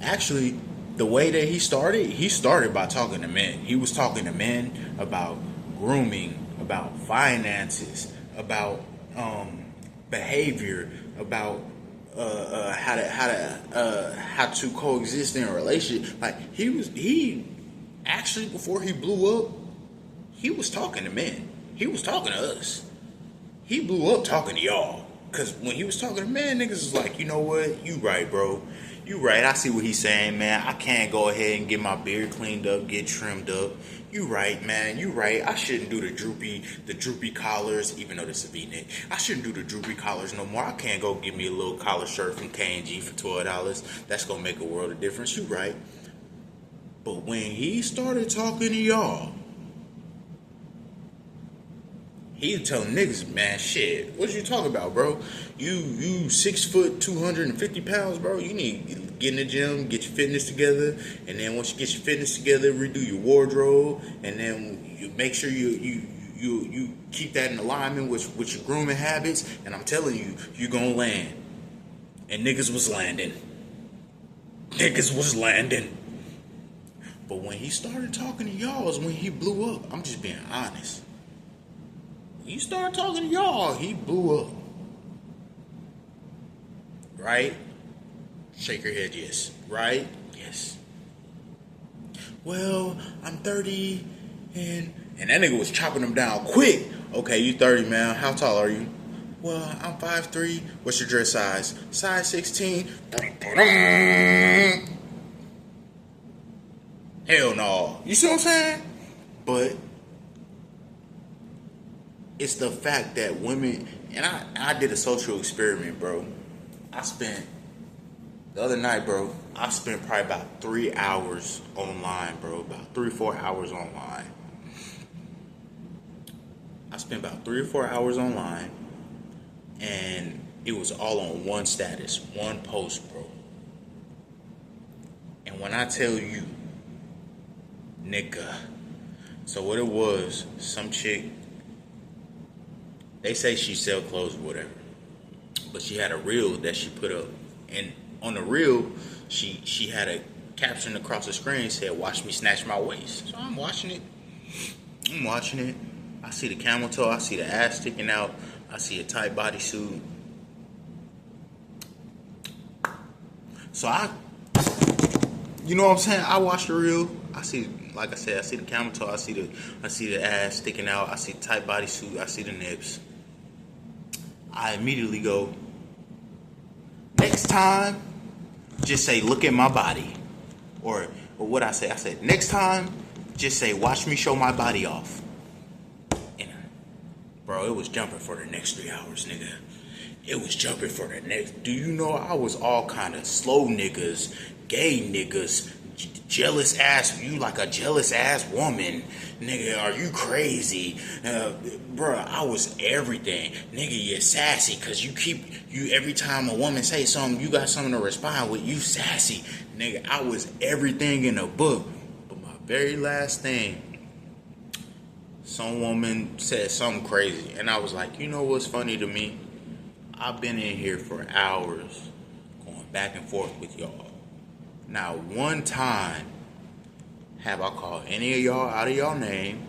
actually the way that he started by talking to men. He was talking to men about grooming, about finances, about behavior, about how to coexist in a relationship. Like, he actually, before he blew up, he was talking to men. He was talking to us. He blew up talking to y'all. Because when he was talking to men, niggas was like, you know what? You right, bro. You right. I see what he's saying, man. I can't go ahead and get my beard cleaned up, get trimmed up. You right, man. You right. I shouldn't do the droopy collars, even though this is a V-neck. I shouldn't do the droopy collars no more. I can't go get me a little collar shirt from K&G for $12. That's going to make a world of difference. You right. But when he started talking to y'all, he telling niggas, man, shit, what you talking about, bro? You 6 foot, 250 pounds, bro. You need to get in the gym, get your fitness together, and then once you get your fitness together, redo your wardrobe, and then you make sure you keep that in alignment with your grooming habits, and I'm telling you, you gonna land. And niggas was landing. Niggas was landing. But when he started talking to y'all is when he blew up. I'm just being honest. When he started talking to y'all, he blew up. Right? Shake your head, yes. Right? Yes. Well, I'm 30 and that nigga was chopping him down quick. Okay, you 30, man. How tall are you? Well, I'm 5'3". What's your dress size? Size 16. Hell no. You see what I'm saying? But it's the fact that women, and I did a social experiment, bro. The other night, bro, I spent probably about 3 hours online, bro. About 3 or 4 hours online. I spent about 3 or 4 hours online, and it was all on one status, one post, bro. And when I tell you, nigga, so what it was, some chick, they say she sell clothes or whatever, but she had a reel that she put up, and on the reel, she had a caption across the screen said, "Watch me snatch my waist." So I'm watching it. I see the camel toe. I see the ass sticking out. I see a tight bodysuit. So you know what I'm saying? I watch the reel. I see, like I said, I see the camel toe. I see the ass sticking out. I see the tight bodysuit. I see the nips. I immediately go, next time, just say, "Look at my body," or what I said, next time, just say, "Watch me show my body off." And bro, it was jumping for the next 3 hours, nigga. It was jumping for the next. Do you know I was all kind of slow niggas, gay niggas, jealous ass. You like a jealous ass woman, nigga? Are you crazy, bruh? I was everything, nigga. You're sassy because you every time a woman say something, you got something to respond with. You sassy, nigga. I was everything in a book. But my very last thing, some woman said something crazy, and I was like, you know what's funny to me? I've been in here for hours going back and forth with y'all. Not one time have I called any of y'all out of y'all name.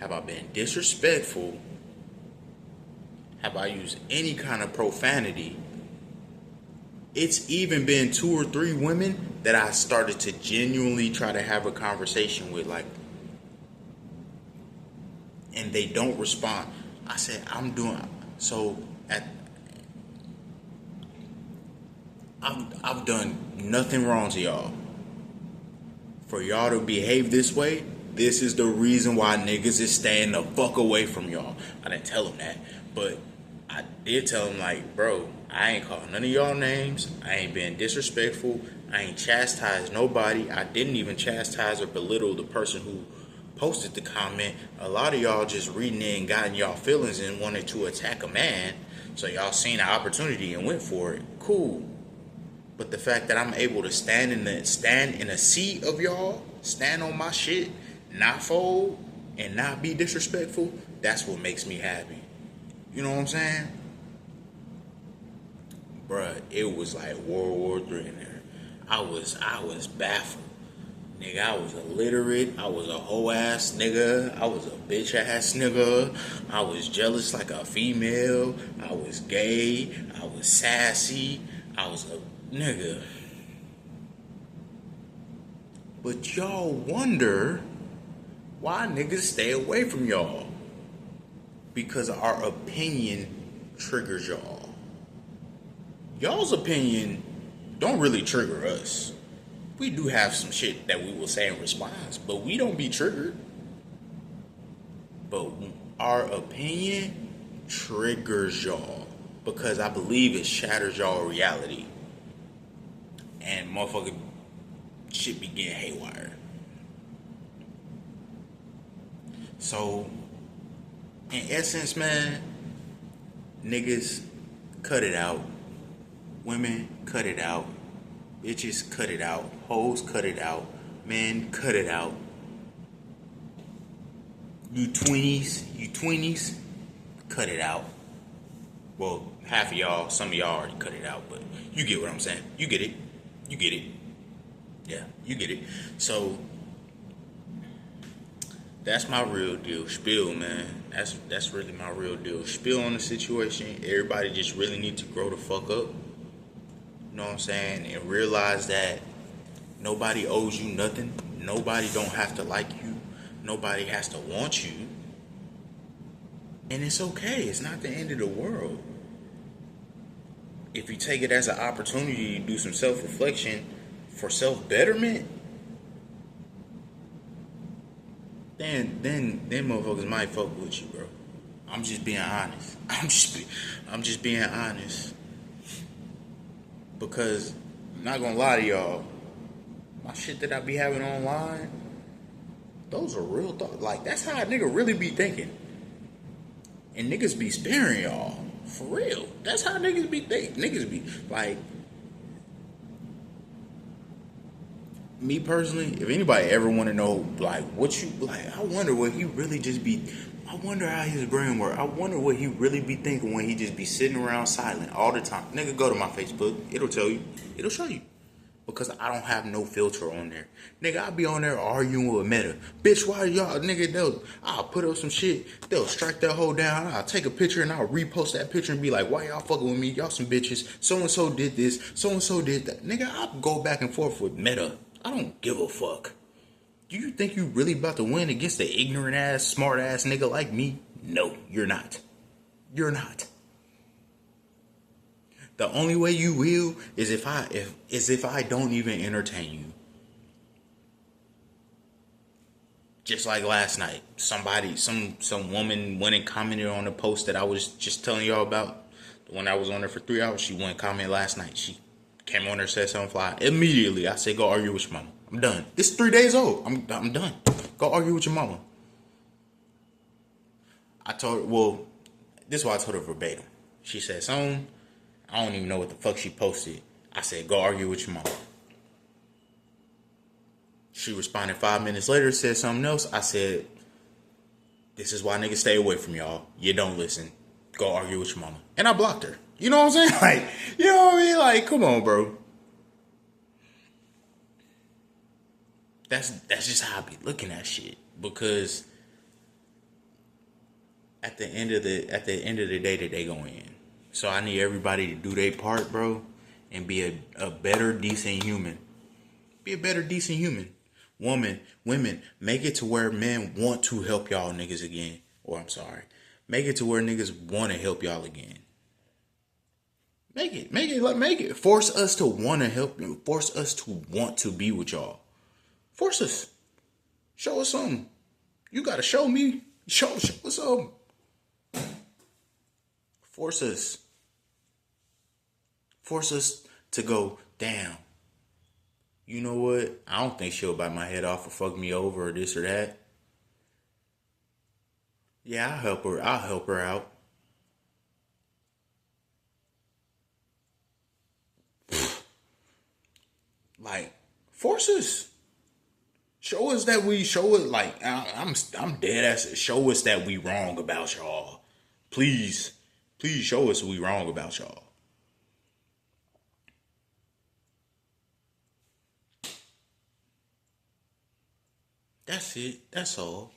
Have I been disrespectful? Have I used any kind of profanity? It's even been 2 or 3 women that I started to genuinely try to have a conversation with, like, and they don't respond. I said, I'm doing so. I've done nothing wrong to y'all. For y'all to behave this way, this is the reason why niggas is staying the fuck away from y'all. I didn't tell them that, but I did tell them, like, bro, I ain't called none of y'all names. I ain't been disrespectful. I ain't chastised nobody. I didn't even chastise or belittle the person who posted the comment. A lot of y'all just reading it and got in y'all feelings and wanted to attack a man. So y'all seen the opportunity and went for it. Cool. But the fact that I'm able to stand in a seat of y'all, stand on my shit, not fold, and not be disrespectful, that's what makes me happy. You know what I'm saying? Bruh, it was like World War III in there. I was baffled. Nigga, I was illiterate. I was a hoe ass nigga. I was a bitch ass nigga. I was jealous like a female. I was gay. I was sassy. I was a nigga. But y'all wonder why niggas stay away from y'all. Because our opinion triggers y'all. Y'all's opinion don't really trigger us. We do have some shit that we will say in response, but we don't be triggered. But our opinion triggers y'all. Because I believe it shatters y'all reality. And motherfucker shit be getting haywire. So, in essence, man, niggas, cut it out. Women, cut it out. Bitches, cut it out. Hoes, cut it out. Men, cut it out. You tweenies, cut it out. Well, half of y'all, some of y'all already cut it out, but you get what I'm saying. You get it. You get it. Yeah, you get it. So that's my real deal spiel, man. That's really my real deal spiel on the situation. Everybody just really need to grow the fuck up. You know what I'm saying? And realize that nobody owes you nothing. Nobody don't have to like you. Nobody has to want you. And it's okay. It's not the end of the world. If you take it as an opportunity to do some self-reflection for self-betterment, then motherfuckers might fuck with you, bro. I'm just being honest. I'm just being honest. Because I'm not gonna lie to y'all, my shit that I be having online, those are real thoughts. Like, that's how a nigga really be thinking. And niggas be sparing y'all. For real. That's how niggas be thinking. Niggas be like, me personally, if anybody ever want to know, like, what you, like, I wonder what he really just be, I wonder how his brain work. I wonder what he really be thinking when he just be sitting around silent all the time. Nigga, go to my Facebook. It'll tell you. It'll show you. Because I don't have no filter on there. Nigga, I'll be on there arguing with Meta. Bitch, why y'all, nigga, I'll put up some shit. They'll strike that hoe down. I'll take a picture and I'll repost that picture and be like, why y'all fucking with me? Y'all some bitches. So-and-so did this. So-and-so did that. Nigga, I'll go back and forth with Meta. I don't give a fuck. Do you think you really about to win against the ignorant ass, smart ass nigga like me? No, you're not. You're not. The only way you will is if I don't even entertain you. Just like last night, somebody, some woman went and commented on the post that I was just telling y'all about. The one I was on there for 3 hours, she went and commented last night. She came on there, said something fly. Immediately, I said, go argue with your mama. I'm done. It's 3 days old. I'm done. Go argue with your mama. I told her, well, this is why I told her verbatim. She said something. I don't even know what the fuck she posted. I said, go argue with your mama. She responded 5 minutes later, said something else. I said, this is why niggas stay away from y'all. You don't listen. Go argue with your mama. And I blocked her. You know what I'm saying? Like, you know what I mean? Like, come on, bro. That's just how I be looking at shit. Because at the end of the day that they going in. So I need everybody to do their part, bro, and be a better, decent human. Be a better, decent human. Women, make it to where men want to help y'all niggas again. Or I'm sorry. Make it to where niggas want to help y'all again. Make it. Force us to want to help you. Force us to want to be with y'all. Force us. Show us something. You gotta show me. Show us something. Force us. Force us to go, damn. You know what? I don't think she'll bite my head off or fuck me over or this or that. Yeah, I'll help her. I'll help her out. Like, force us. Show us that we show it. Like, I'm dead ass. Show us that we wrong about y'all. Please show us we wrong about y'all. That's it. That's all.